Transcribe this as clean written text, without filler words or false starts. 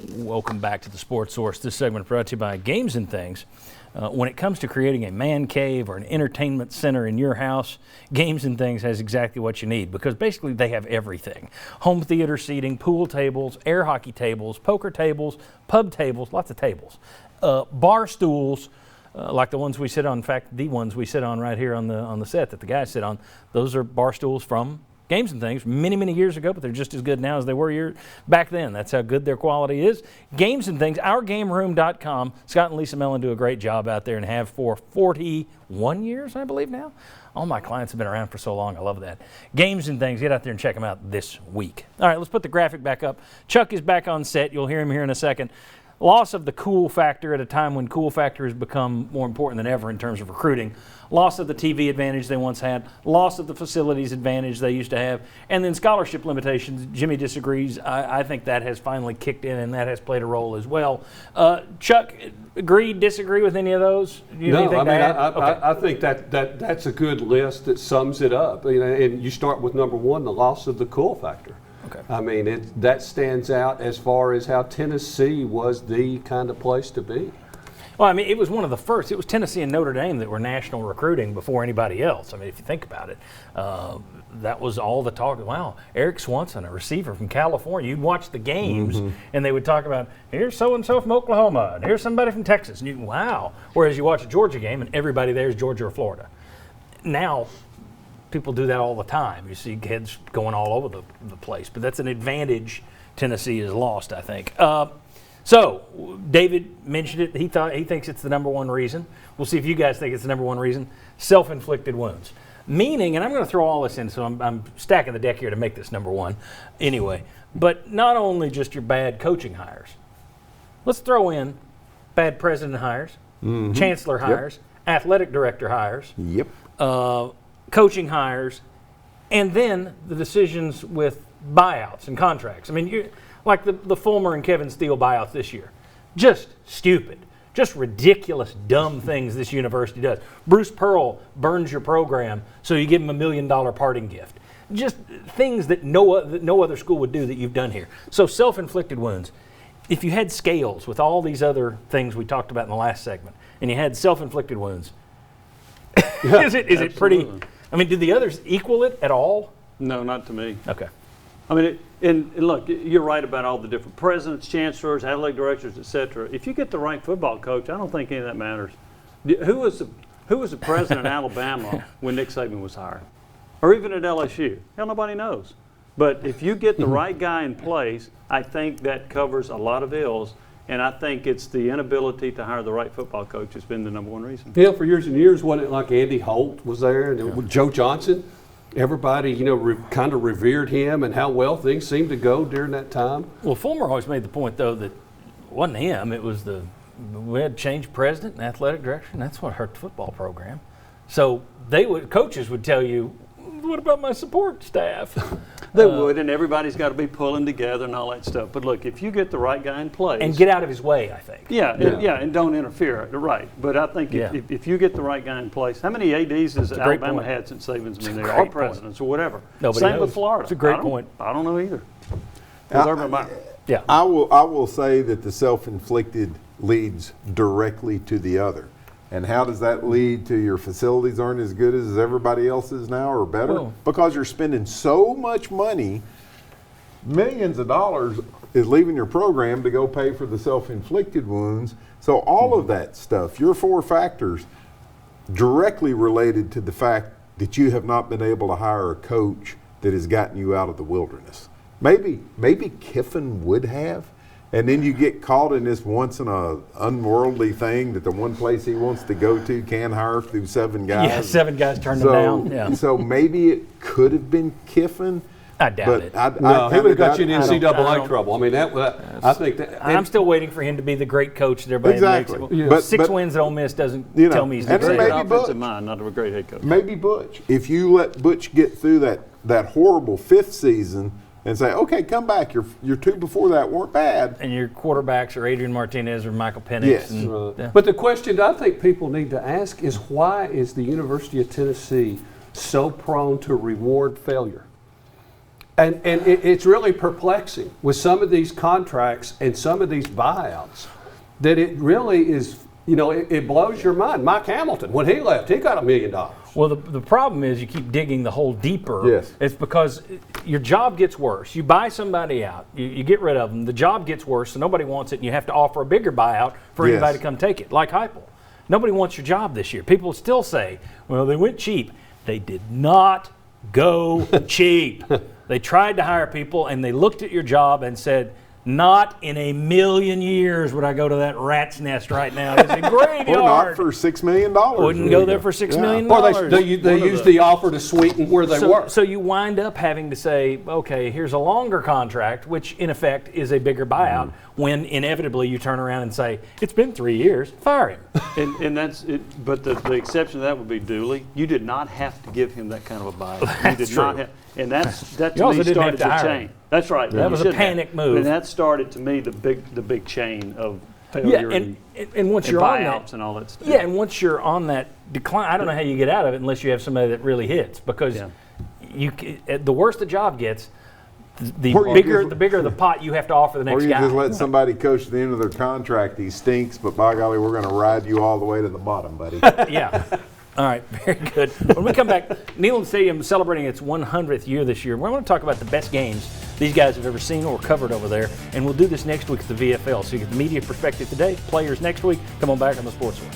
Welcome back to the Sports Source. This segment is brought to you by Games and Things. When it comes to creating a man cave or an entertainment center in your house, Games and Things has exactly what you need because basically they have everything. Home theater seating, pool tables, air hockey tables, poker tables, pub tables, lots of tables, bar stools, like the ones we sit on. In fact, the ones we sit on right here on the set that the guys sit on, those are bar stools from Games and Things many, many years ago, but they're just as good now as they were back then. That's how good their quality is. Games and Things, OurGameRoom.com. Scott and Lisa Mellon do a great job out there and have for 41 years, I believe now. All my clients have been around for so long. I love that. Games and Things, get out there and check them out this week. All right, let's put the graphic back up. Chuck is back on set. You'll hear him here in a second. Loss of the cool factor at a time when cool factor has become more important than ever in terms of recruiting. Loss of the TV advantage they once had. Loss of the facilities advantage they used to have. And then scholarship limitations. Jimmy disagrees. I think that has finally kicked in and that has played a role as well. Chuck, agree, disagree with any of those? I think that's a good list that sums it up. And you start with number one, the loss of the cool factor. Okay. I mean, that stands out as far as how Tennessee was the kind of place to be. Well, I mean, it was one of the first. It was Tennessee and Notre Dame that were national recruiting before anybody else. I mean, if you think about it, that was all the talk. Wow, Eric Swanson, a receiver from California. You'd watch the games, and they would talk about, here's so-and-so from Oklahoma, and here's somebody from Texas. And wow. Whereas you watch a Georgia game, and everybody there is Georgia or Florida. Now, people do that all the time. You see kids going all over the place. But that's an advantage Tennessee has lost, I think. So David mentioned it. He thinks it's the number one reason. We'll see if you guys think it's the number one reason. Self-inflicted wounds. Meaning, and I'm going to throw all this in, so I'm stacking the deck here to make this number one anyway. But not only just your bad coaching hires. Let's throw in bad president hires, chancellor hires, athletic director hires. Yep. Coaching hires, and then the decisions with buyouts and contracts. I mean, like the Fulmer and Kevin Steele buyouts this year. Just stupid. Just ridiculous, dumb things this university does. Bruce Pearl burns your program so you give him $1 million parting gift. Just things that no other school would do that you've done here. So self-inflicted wounds. If you had scales with all these other things we talked about in the last segment, and you had self-inflicted wounds, is it pretty? I mean, do the others equal it at all? No, not to me. Okay. I mean, and look, you're right about all the different presidents, chancellors, athletic directors, et cetera. If you get the right football coach, I don't think any of that matters. Who was the president in Alabama when Nick Saban was hired? Or even at LSU? Hell, nobody knows. But if you get the right guy in place, I think that covers a lot of ills. And I think it's the inability to hire the right football coach has been the number one reason. Yeah, for years and years, wasn't it like Andy Holt was there and Joe Johnson? Everybody, kind of revered him and how well things seemed to go during that time. Well, Fulmer always made the point, though, that it wasn't him. It was we had changed president and athletic director, and that's what hurt the football program. So coaches would tell you, what about my support staff? They would, and everybody's got to be pulling together and all that stuff. But look, if you get the right guy in place. And get out of his way, I think. Yeah, and don't interfere. Right. But I think if you get the right guy in place, how many ADs has Alabama had since Saban's been there? Or presidents or whatever. Same with Florida. It's a great point. I don't know either. I will say that the self-inflicted leads directly to the other. And how does that lead to your facilities aren't as good as everybody else's now or better? Well, because you're spending so much money, millions of dollars is leaving your program to go pay for the self-inflicted wounds. So all of that stuff, your four factors, directly related to the fact that you have not been able to hire a coach that has gotten you out of the wilderness. Maybe Kiffin would have. And then you get caught in this once in a unworldly thing that the one place he wants to go to can hire through 7 guys. Yeah, 7 guys turned him down. Yeah. So maybe it could have been Kiffin. I doubt it. He would have got you in NCAA trouble. I mean, I think that. I'm still waiting for him to be the great coach that everybody exactly. makes. But 6 wins at Ole Miss doesn't tell me he's the great offensive mind, not a great head coach. Maybe Butch. If you let Butch get through that horrible 5th season and say, okay, come back. Your 2 before that weren't bad. And your quarterbacks are Adrian Martinez or Michael Penix. Yes. But the question I think people need to ask is, why is the University of Tennessee so prone to reward failure? And it's really perplexing with some of these contracts and some of these buyouts that it really is, it blows your mind. Mike Hamilton, when he left, he got $1 million. Well, the problem is you keep digging the hole deeper. Yes. It's because your job gets worse. You buy somebody out, you get rid of them, the job gets worse, so nobody wants it, and you have to offer a bigger buyout for Yes. anybody to come take it, like Heupel. Nobody wants your job this year. People still say, well, they went cheap. They did not go cheap. They tried to hire people, and they looked at your job and said, not in a million years would I go to that rat's nest right now. It's a graveyard. Or not for $6 million. Wouldn't go there for $6 million. Or they used the offer to sweeten where they were. So you wind up having to say, okay, here's a longer contract, which in effect is a bigger buyout, when inevitably you turn around and say, it's been 3 years, fire him. And that's it. But the exception to that would be Dooley. You did not have to give him that kind of a buyout. You did not have, and that to also me didn't have started to the hire chain. him. That's right. That You was a shouldn't have. panic move. And that started to me the big chain of Yeah, failure and once and you're on buyouts that, and all that stuff. yeah, and once you're on that decline, I don't know how you get out of it unless you have somebody that really hits, because the worse the job gets, the Or you bigger the pot you have to offer the Or next you guy. just let somebody coach at the end of their contract. He stinks, but by golly, we're going to ride you all the way to the bottom, buddy. Yeah. All right, very good. When we come back, Neyland Stadium is celebrating its 100th year this year. We're going to talk about the best games these guys have ever seen or covered over there, and we'll do this next week at the VFL. So you get the media perspective today, players next week. Come on back on the Sports One.